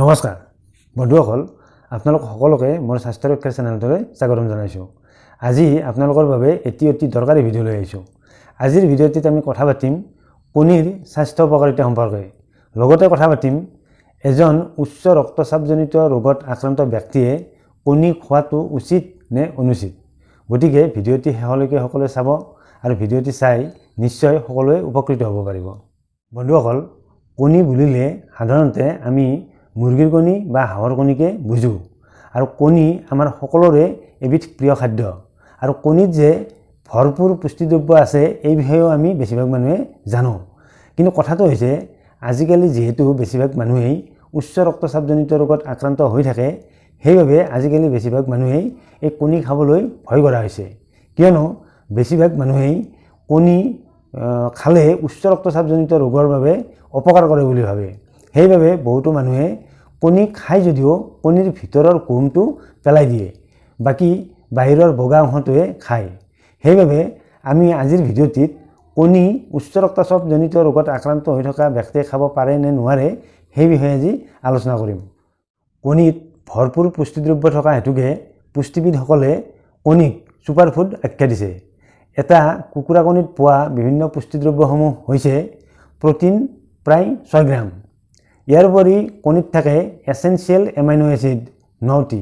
নমস্কাৰ বন্ধুসকল আপোনালোক সকলোকে মোৰ স্বাস্থ্য ৰক্ষাৰ চেনেলটোলৈ স্বাগতম জনাইছোঁ। আজি আপোনালোকৰ বাবে অতি দৰকাৰী ভিডিঅ' লৈ আহিছোঁ। আজিৰ ভিডিঅ'টিত আমি কথা পাতিম কণীৰ স্বাস্থ্য উপকাৰিতা সম্পৰ্কে। লগতে কথা পাতিম এজন উচ্চ ৰক্তচাপজনিত ৰোগত আক্ৰান্ত ব্যক্তিয়ে কণী খোৱাটো উচিত নে অনুচিত। গতিকে ভিডিঅ'টি শেষলৈকে সকলোৱে চাব আৰু ভিডিঅ'টি চাই নিশ্চয় সকলোৱে উপকৃত হ'ব পাৰিব। বন্ধুসকল কণী বুলিলে সাধাৰণতে আমি মুৰ্গীৰ কণী বা হাঁহৰ কণীকে বুজো আৰু কণী আমাৰ সকলোৰে এবিধ প্ৰিয় খাদ্য আৰু কণীত যে ভৰপূৰ পুষ্টিদ্ৰব্য আছে এই বিষয়েও আমি বেছিভাগ মানুহে জানো। কিন্তু কথাটো হৈছে আজিকালি যিহেতু বেছিভাগ মানুহেই উচ্চ ৰক্তচাপজনিত ৰোগত আক্ৰান্ত হৈ থাকে, সেইবাবে আজিকালি বেছিভাগ মানুহেই এই কণী খাবলৈ ভয় কৰা হৈছে। কিয়নো বেছিভাগ মানুহেই কণী খালে উচ্চ ৰক্তচাপজনিত ৰোগৰ বাবে অপকাৰ কৰে বুলি ভাবে। সেইবাবে বহুতো মানুহে কণী খাই যদিও কণীৰ ভিতৰৰ কুহুমটো পেলাই দিয়ে, বাকী বাহিৰৰ বগা অংশটোৱে খায়। সেইবাবে আমি আজিৰ ভিডিঅ'টিত কণী উচ্চ ৰক্তচাপজনিত ৰোগত আক্ৰান্ত হৈ থকা ব্যক্তিয়ে খাব পাৰে নে নোৱাৰে সেই বিষয়ে আজি আলোচনা কৰিম। কণীত ভৰপূৰ পুষ্টিদ্ৰব্য থকা হেতুকে পুষ্টিবিদসকলে কণীক ছুপাৰ ফুড আখ্যা দিছে। এটা কুকুৰা কণীত পোৱা বিভিন্ন পুষ্টিদ্ৰব্যসমূহ হৈছে প্ৰটিন প্ৰায় 6 গ্ৰাম। ইয়াৰ উপৰি কণীত থাকে এছেঞ্চিয়েল এমাইনো এচিড 9টি।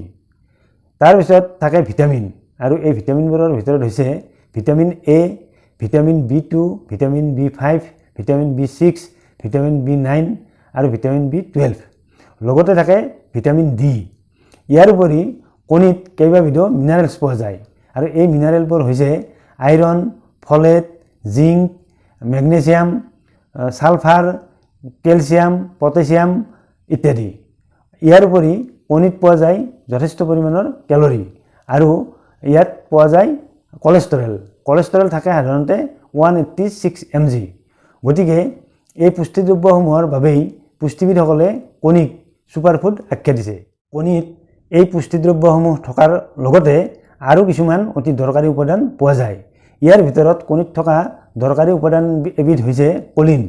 তাৰপিছত থাকে ভিটামিন, আৰু এই ভিটামিনবোৰৰ ভিতৰত হৈছে vitamin A, vitamin B2, vitamin B5, vitamin B6, vitamin B9 আৰু ভিটামিন B12। লগতে থাকে ভিটামিন ডি। ইয়াৰ উপৰি কণীত কেইবাবিধো মিনাৰেলছ পোৱা যায়, আৰু এই মিনাৰেলবোৰ হৈছে iron, folate, zinc, magnesium, sulphur, calcium, potassium ইত্যাদি। ইয়াৰ উপৰি কণীত পোৱা যায় যথেষ্ট পৰিমাণৰ কেলৰি, আৰু ইয়াত পোৱা যায় কলেষ্টৰেল থাকে সাধাৰণতে 186 mg। গতিকে এই পুষ্টিদ্ৰব্যসমূহৰ বাবেই পুষ্টিবিদসকলে কণীক ছুপাৰ ফুড আখ্যা দিছে। কণীত এই পুষ্টিদ্ৰব্যসমূহ থকাৰ লগতে আৰু কিছুমান অতি দৰকাৰী উপাদান পোৱা যায়। ইয়াৰ ভিতৰত কণীত থকা দৰকাৰী উপাদান এবিধ হৈছে কলিন।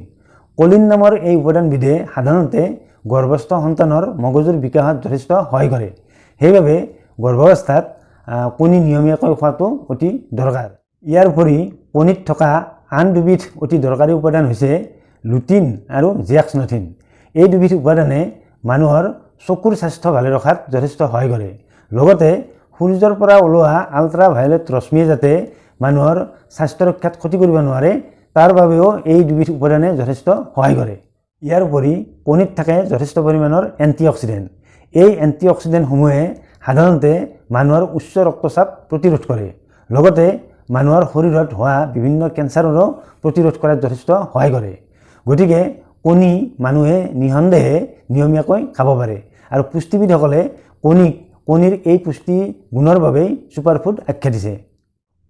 কলিন নামৰ এই উপাদানবিধে সাধাৰণতে গৰ্ভস্থ সন্তানৰ মগজুৰ বিকাশত যথেষ্ট সহায় কৰে। সেইবাবে গৰ্ভাৱস্থাত কণী নিয়মীয়াকৈ খোৱাটো অতি দৰকাৰ। ইয়াৰ উপৰি কণীত থকা আন দুবিধ অতি দৰকাৰী উপাদান হৈছে লুটিন আৰু জিয়াক্সনথিন। এই দুবিধ উপাদানে মানুহৰ চকুৰ স্বাস্থ্য ভালে ৰখাত যথেষ্ট সহায় কৰে। লগতে সূৰ্যৰ পৰা ওলোৱা আল্ট্ৰাভায়লেট ৰশ্মিয়ে যাতে মানুহৰ স্বাস্থ্য ৰক্ষাত ক্ষতি কৰিব নোৱাৰে তাৰ বাবেও এই দুবিধ উপাদানে যথেষ্ট সহায় কৰে। ইয়াৰ উপৰি কণীত থাকে যথেষ্ট পৰিমাণৰ এণ্টিঅক্সিডেণ্ট। এই এণ্টিঅক্সিডেণ্টসমূহে সাধাৰণতে মানুহৰ উচ্চ ৰক্তচাপ প্ৰতিৰোধ কৰে। লগতে মানুহৰ শৰীৰত হোৱা বিভিন্ন কেঞ্চাৰৰো প্ৰতিৰোধ কৰাত যথেষ্ট সহায় কৰে। গতিকে কণী মানুহে নিঃসন্দেহে নিয়মীয়াকৈ খাব পাৰে, আৰু পুষ্টিবিদসকলে কণীৰ এই পুষ্টি গুণৰ বাবেই ছুপাৰ ফুড আখ্যা দিছে।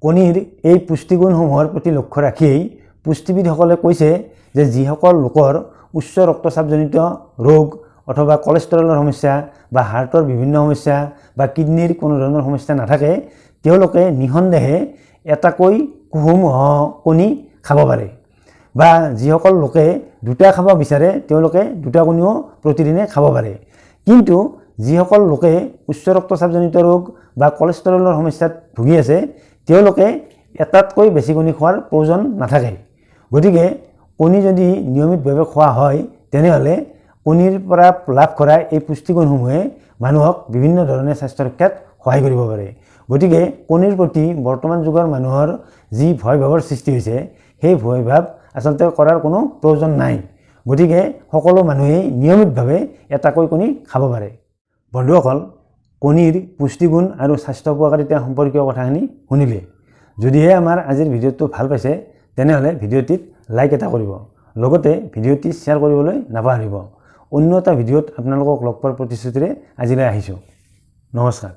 কণীৰ এই পুষ্টিগুণসমূহৰ প্ৰতি লক্ষ্য ৰাখিয়েই পুষ্টিবিদসকলে কৈছে যে যিসকল লোকৰ উচ্চ ৰক্তচাপজনিত ৰোগ অথবা কলেষ্ট্ৰলৰ সমস্যা বা হাৰ্টৰ বিভিন্ন সমস্যা বা কিডনীৰ কোনো ধৰণৰ সমস্যা নাথাকে, তেওঁলোকে নিঃসন্দেহে এটাকৈ কুহুম কণী খাব পাৰে। বা যিসকল লোকে দুটা খাব বিচাৰে তেওঁলোকে দুটা কণীও প্ৰতিদিনে খাব পাৰে। কিন্তু যিসকল লোকে উচ্চ ৰক্তচাপজনিত ৰোগ বা কলেষ্ট্ৰলৰ সমস্যাত ভুগি আছে তেওঁলোকে এটাতকৈ বেছি কণী খোৱাৰ প্ৰয়োজন নাথাকে। গতিকে কণী যদি নিয়মিতভাৱে খোৱা হয় তেনেহ'লে কণীৰ পৰা লাভ কৰা এই পুষ্টিগুণসমূহে মানুহক বিভিন্ন ধৰণে স্বাস্থ্য ৰক্ষাত সহায় কৰিব পাৰে। গতিকে কণীৰ প্ৰতি বৰ্তমান যুগৰ মানুহৰ যি ভয়ভাৱৰ সৃষ্টি হৈছে সেই ভয়ভাৱ আচলতে কৰাৰ কোনো প্ৰয়োজন নাই। গতিকে সকলো মানুহেই নিয়মিতভাৱে এটাকৈ কণী খাব পাৰে। বন্ধুসকল কণীৰ পুষ্টিগুণ আৰু স্বাস্থ্য উপকাৰিতা সম্পৰ্কীয় কথাখিনি শুনিলে। যদিহে আমাৰ আজিৰ ভিডিঅ'টো ভাল পাইছে তেনেহ'লে ভিডিঅ'টিত লাইক এটা কৰিব, লগতে ভিডিঅ'টি শ্বেয়াৰ কৰিবলৈ নাপাহৰিব। অন্য এটা ভিডিঅ'ত আপোনালোকক লগ পোৱাৰ প্ৰতিশ্ৰুতিৰে আজিলৈ আহিছোঁ। নমস্কাৰ।